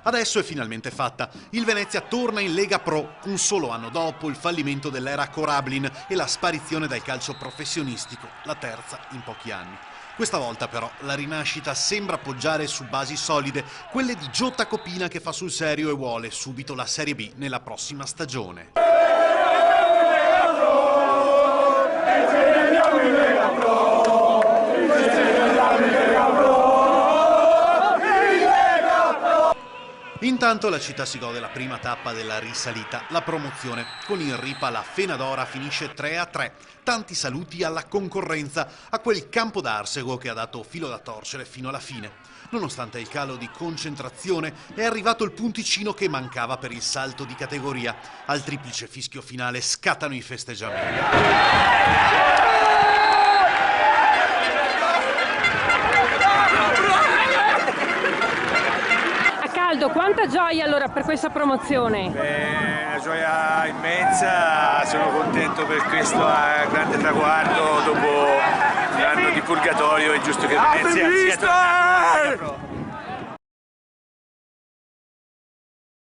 Adesso è finalmente fatta. Il Venezia torna in Lega Pro, un solo anno dopo il fallimento dell'era Korablin e la sparizione dal calcio professionistico, la terza in pochi anni. Questa volta però la rinascita sembra poggiare su basi solide, quelle di Giota Copina che fa sul serio e vuole subito la Serie B nella prossima stagione. Intanto la città si gode la prima tappa della risalita, la promozione. Con il Ripa la Fenadora finisce 3-3. Tanti saluti alla concorrenza, a quel campo d'Arsego che ha dato filo da torcere fino alla fine. Nonostante il calo di concentrazione, è arrivato il punticino che mancava per il salto di categoria. Al triplice fischio finale scattano i festeggiamenti. Quanta gioia allora per questa promozione? Una gioia immensa, sono contento per questo grande traguardo dopo un anno di purgatorio, è giusto che Venezia sia tornata.